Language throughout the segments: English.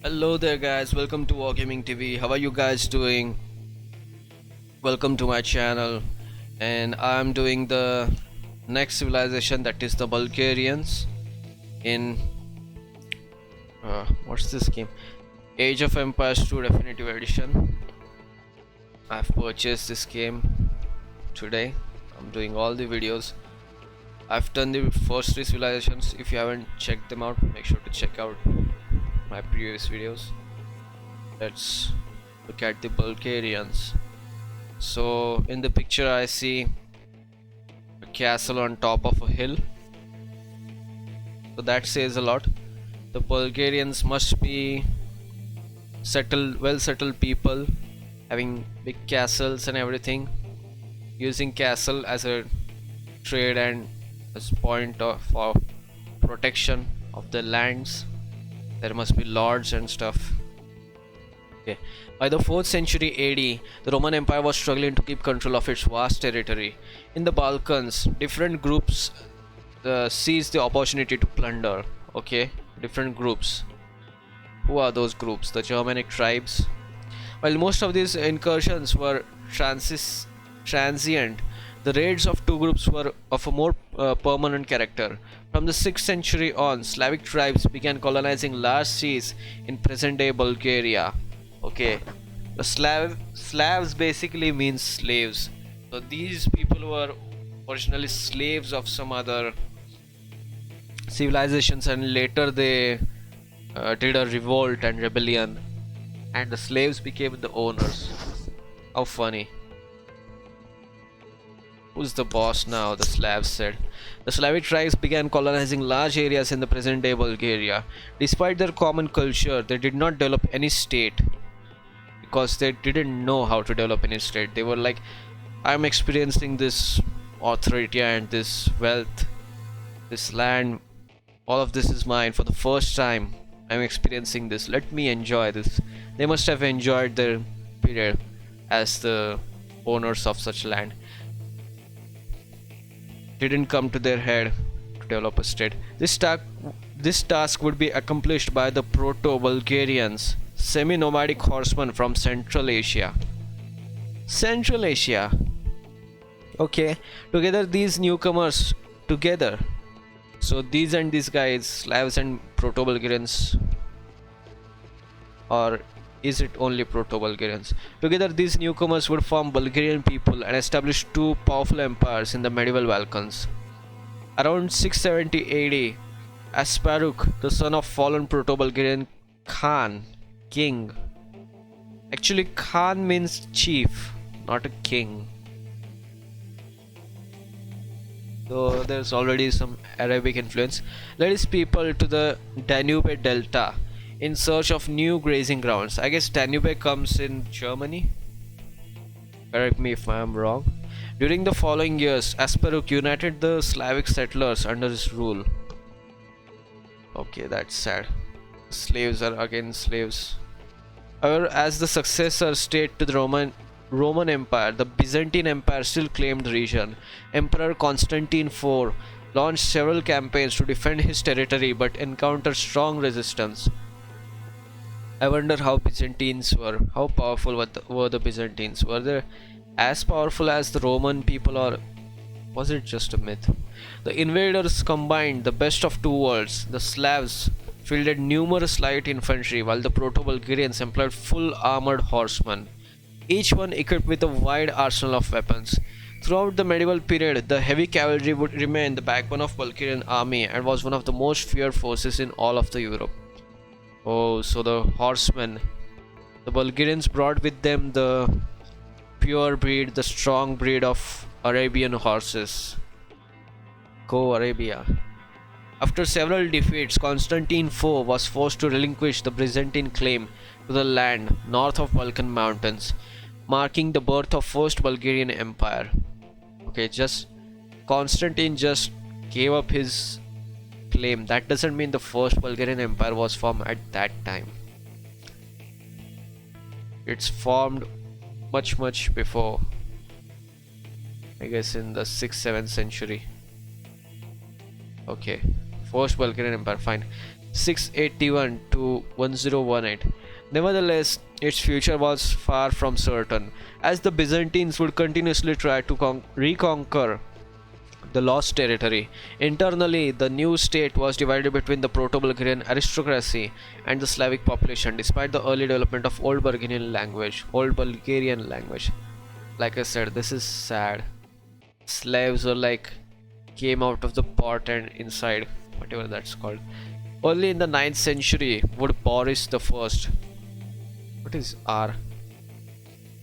Hello there guys, welcome to WarGamingTV. How are you guys doing? Welcome to my channel, and I'm doing the next civilization, that is the Bulgarians in what's this game? Age of Empires 2 Definitive Edition. I've purchased this game today. I'm doing all the videos. I've done the first three civilizations. If you haven't checked them out, make sure to check out my previous videos. Let's look at the Bulgarians. So in the picture I see a castle on top of a hill, so that says a lot. The Bulgarians must be well settled people, having big castles and everything, using castle as a trade and as point for protection of the lands. There must be lords and stuff. Okay. By the 4th century AD, the Roman Empire was struggling to keep control of its vast territory. In the Balkans, different groups seized the opportunity to plunder. Okay, different groups. Who are those groups? The Germanic tribes. While most of these incursions were transient, the raids of two groups were of a more permanent character. From the 6th century on, Slavic tribes began colonizing large seas in present-day Bulgaria. Okay, the Slavs basically means slaves. So these people were originally slaves of some other civilizations, and later they did a revolt and rebellion, and the slaves became the owners. How funny. Who's the boss now? The Slavs said. The Slavic tribes began colonizing large areas in the present-day Bulgaria. Despite their common culture, they did not develop any state, because they didn't know how to develop any state. They were like, I'm experiencing this authority and this wealth, this land, all of this is mine for the first time. I'm experiencing this, let me enjoy this. They must have enjoyed their period as the owners of such land. Didn't come to their head to develop a state. This task would be accomplished by the Proto-Bulgarians, semi-nomadic horsemen from Central Asia. Central Asia. Okay, together these newcomers together. So these guys, Slavs and Proto-Bulgarians, or is it only Proto-Bulgarians? Together these newcomers would form Bulgarian people and establish two powerful empires in the medieval Balkans. Around 670 AD, Asparuk, the son of fallen Proto-Bulgarian Khan, king. Actually, Khan means chief, not a king. So there's already some Arabic influence. Led his people to the Danube Delta in search of new grazing grounds. I guess Danube comes in Germany. Correct me if I am wrong. During the following years, Asparuk united the Slavic settlers under his rule. Okay, that's sad. Slaves are again slaves. However, as the successor state to the Roman Empire, the Byzantine Empire still claimed the region. Emperor Constantine IV launched several campaigns to defend his territory but encountered strong resistance. I wonder how Byzantines were. How powerful were the Byzantines? Were they as powerful as the Roman people, or was it just a myth? The invaders combined the best of two worlds. The Slavs fielded numerous light infantry, while the Proto-Bulgarians employed full armored horsemen, each one equipped with a wide arsenal of weapons. Throughout the medieval period, the heavy cavalry would remain the backbone of Bulgarian army and was one of the most feared forces in all of the Europe. Oh, so the horsemen. The Bulgarians brought with them the pure breed, the strong breed of Arabian horses. Go Arabia. After several defeats, Constantine IV was forced to relinquish the Byzantine claim to the land north of Balkan mountains, marking the birth of First Bulgarian Empire. Okay, Constantine just gave up his claim. That doesn't mean the First Bulgarian Empire was formed at that time. It's formed much before. I guess in the 6th, 7th century. Okay, First Bulgarian Empire, fine. 681 to 1018. Nevertheless, its future was far from certain, as the Byzantines would continuously try to reconquer the lost territory. Internally, the new state was divided between the Proto-Bulgarian aristocracy and the Slavic population, despite the early development of Old Bulgarian language. Like I said, this is sad. Slaves were like came out of the pot and inside, whatever that's called. Only in the 9th century would Boris the First, what is R,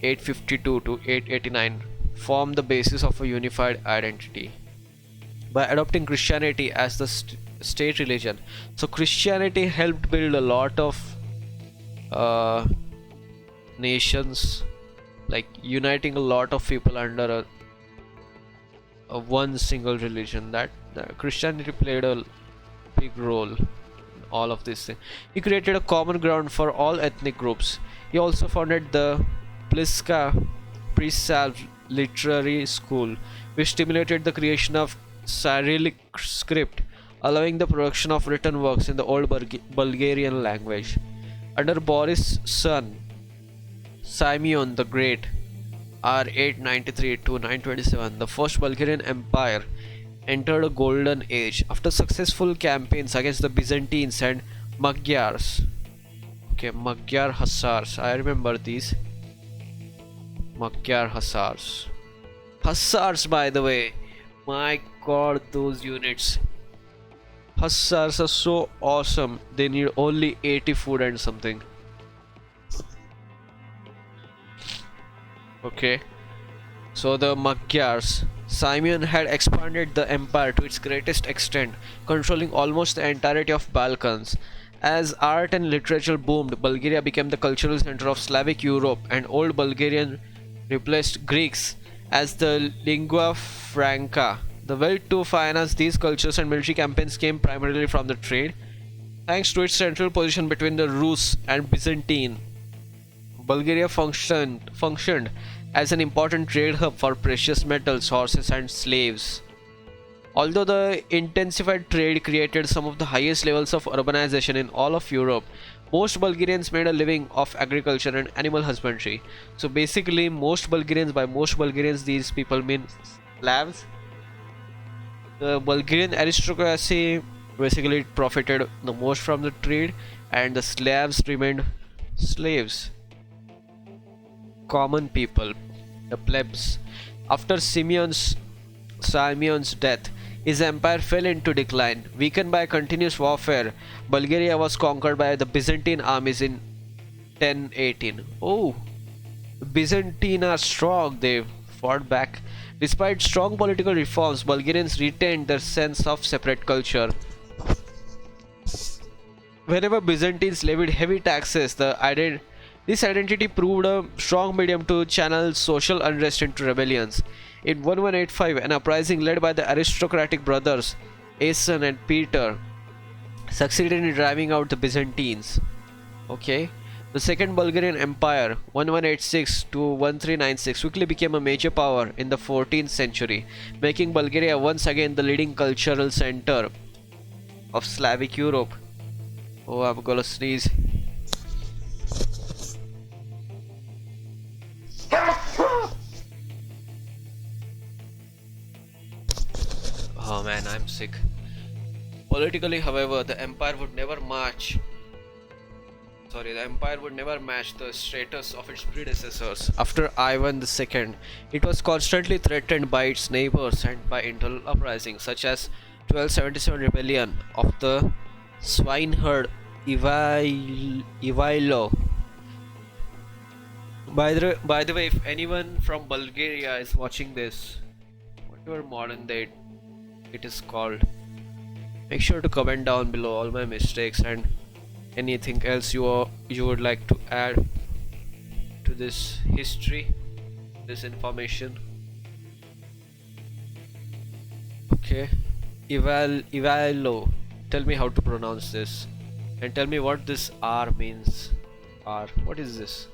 852 to 889, form the basis of a unified identity by adopting Christianity as the state religion. So Christianity helped build a lot of nations, like uniting a lot of people under a one single religion. That Christianity played a big role in all of this thing. He created a common ground for all ethnic groups. He also founded the Pliska Pre-Salv Literary School, which stimulated the creation of Cyrillic script, allowing the production of written works in the Old Bulgarian language. Under Boris' son, Simeon the Great, R 893 to 927, the First Bulgarian Empire entered a golden age after successful campaigns against the Byzantines and Magyars. Okay, Magyar Hussars. I remember these. Magyar Hussars. Hussars, by the way. My god, those units. Hussars are so awesome. They need only 80 food and something. Okay. So the Magyars. Simeon had expanded the empire to its greatest extent, controlling almost the entirety of Balkans. As art and literature boomed, Bulgaria became the cultural center of Slavic Europe, and Old Bulgarian replaced Greeks as the lingua franca. The wealth to finance these cultures and military campaigns came primarily from the trade. Thanks to its central position between the Rus and Byzantine, Bulgaria functioned as an important trade hub for precious metals, horses, and slaves. Although the intensified trade created some of the highest levels of urbanization in all of Europe, most Bulgarians made a living off agriculture and animal husbandry. So basically, most Bulgarians, by most Bulgarians, these people mean Slavs. The Bulgarian aristocracy basically profited the most from the trade, and the Slavs remained slaves. Common people, the plebs. After Simeon's death, his empire fell into decline. Weakened by continuous warfare, Bulgaria was conquered by the Byzantine armies in 1018. Oh, the Byzantine are strong. They fought back. Despite strong political reforms, Bulgarians retained their sense of separate culture. Whenever Byzantines levied heavy taxes, this identity proved a strong medium to channel social unrest into rebellions. In 1185, an uprising led by the aristocratic brothers Ishan and Peter succeeded in driving out the Byzantines. Okay. The Second Bulgarian Empire, 1186 to 1396, quickly became a major power in the 14th century, making Bulgaria once again the leading cultural center of Slavic Europe. Oh, I'm gonna sneeze. Oh man, I'm sick. Politically, however, the empire would never match the status of its predecessors. After Ivan II, it was constantly threatened by its neighbors and by internal uprisings, such as 1277 rebellion of the swineherd Ivailo. By the way, if anyone from Bulgaria is watching this, whatever modern date it is called, make sure to comment down below all my mistakes and anything else you would like to add to this history, this information. Okay, Ivailo, tell me how to pronounce this, and tell me what this R means. R, what is this?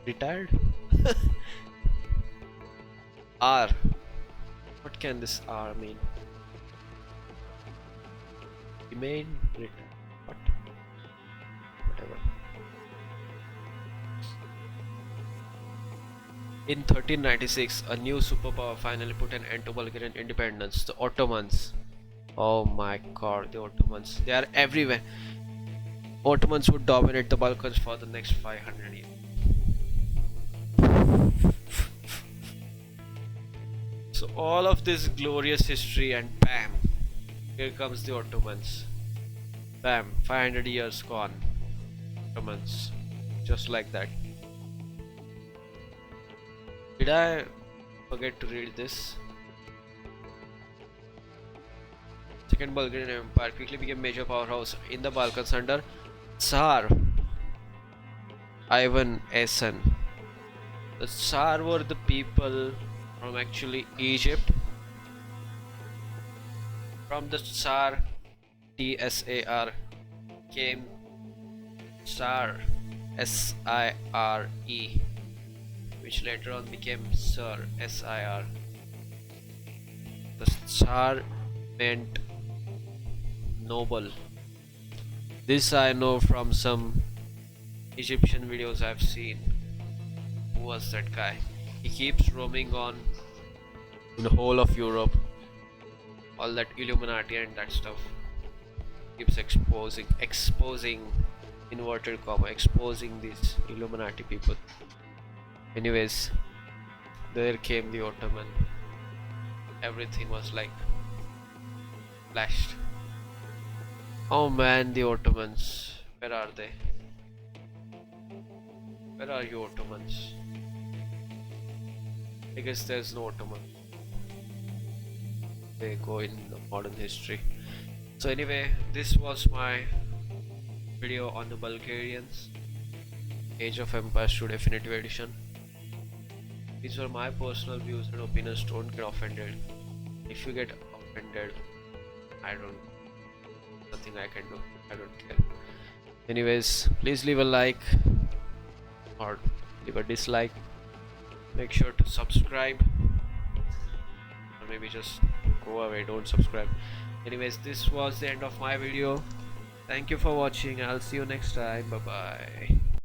Retired? R, what can this R mean? Remain, retired, what? In 1396, a new superpower finally put an end to Bulgarian independence, the Ottomans. Oh my god, the Ottomans. They are everywhere. Ottomans would dominate the Balkans for the next 500 years. So all of this glorious history and bam, here comes the Ottomans. Bam, 500 years gone. Ottomans. Just like that. Did I forget to read this? Second Bulgarian Empire quickly became major powerhouse in the Balkans under Tsar Ivan Asen. The Tsar were the people from actually Egypt. From the Tsar TSAR came Tsar SIRE, which later on became Sir SIR. The Tsar meant noble. This I know from some Egyptian videos I've seen. Who was that guy? He keeps roaming on in the whole of Europe. All that Illuminati and that stuff. Keeps exposing inverted comma, exposing these Illuminati people. Anyways, there came the Ottoman. Everything was like flashed. Oh man, the Ottomans. Where are they? Where are you, Ottomans? I guess there's no Ottoman. They go in the modern history. So anyway, this was my video on the Bulgarians, Age of Empires to Definitive Edition. These were my personal views and opinions. Don't get offended. If you get offended, nothing I can do. I don't care. Anyways, please leave a like or leave a dislike. Make sure to subscribe, or maybe just go away, don't subscribe. Anyways, this was the end of my video. Thank you for watching. I'll see you next time. Bye bye.